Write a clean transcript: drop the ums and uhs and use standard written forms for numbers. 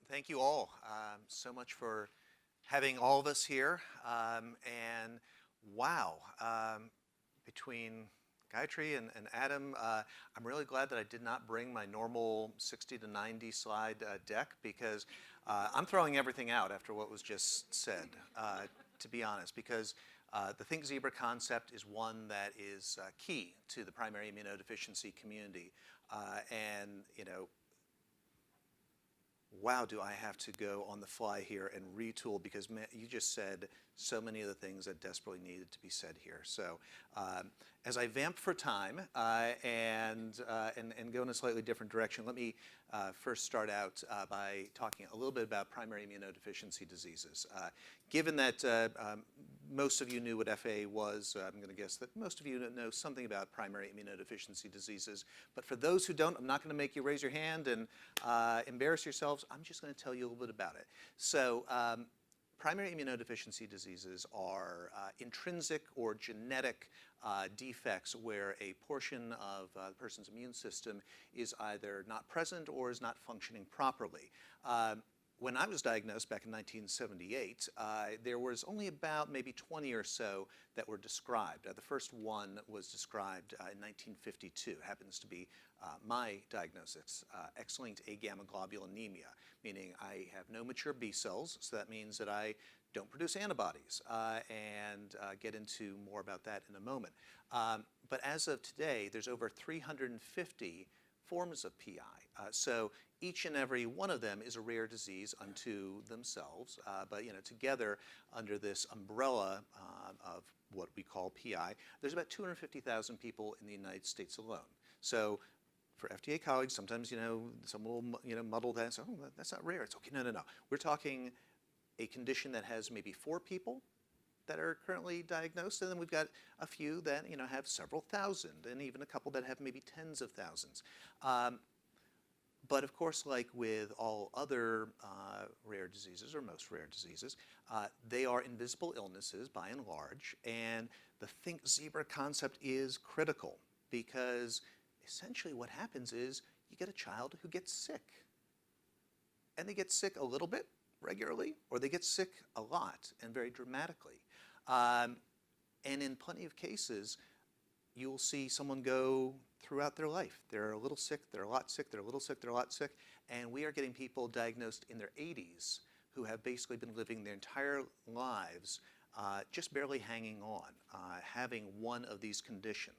Thank you all so much for having all of us here. And wow, between Gayatri and Adam, I'm really glad that I did not bring my normal 60 to 90 slide deck, because I'm throwing everything out after what was just said, to be honest, because the Think Zebra concept is one that is key to the primary immunodeficiency community. And, you know, wow, do I have to go on the fly here and retool, because you just said so many of the things that desperately needed to be said here. So as I vamp for time and go in a slightly different direction, let me first start out by talking a little bit about primary immunodeficiency diseases. Given that most of you knew what FA was, I'm going to guess that most of you know something about primary immunodeficiency diseases. But for those who don't, I'm not going to make you raise your hand and embarrass yourselves. I'm just going to tell you a little bit about it. So primary immunodeficiency diseases are intrinsic or genetic defects where a portion of the person's immune system is either not present or is not functioning properly. When I was diagnosed back in 1978, there was only about maybe 20 or so that were described. The first one was described in 1952. Happens to be my diagnosis, X-linked agammaglobulinemia, meaning I have no mature B cells, so that means that I don't produce antibodies, and get into more about that in a moment. But as of today, there's over 350 forms of PI. So each and every one of them is a rare disease unto themselves, but together under this umbrella of what we call PI, there's about 250,000 people in the United States alone. So for FDA colleagues, sometimes someone will muddle that and say, oh, that's not rare. It's okay. No. We're talking a condition that has maybe 4 people that are currently diagnosed, and then we've got a few that have several thousand, and even a couple that have maybe tens of thousands. But of course, like with all other rare diseases, or most rare diseases, they are invisible illnesses by and large, and the Think Zebra concept is critical, because essentially what happens is you get a child who gets sick, and they get sick a little bit regularly, or they get sick a lot and very dramatically. And in plenty of cases, you'll see someone go throughout their life. They're a little sick, they're a lot sick, they're a little sick, they're a lot sick, and we are getting people diagnosed in their 80s who have basically been living their entire lives just barely hanging on, having one of these conditions.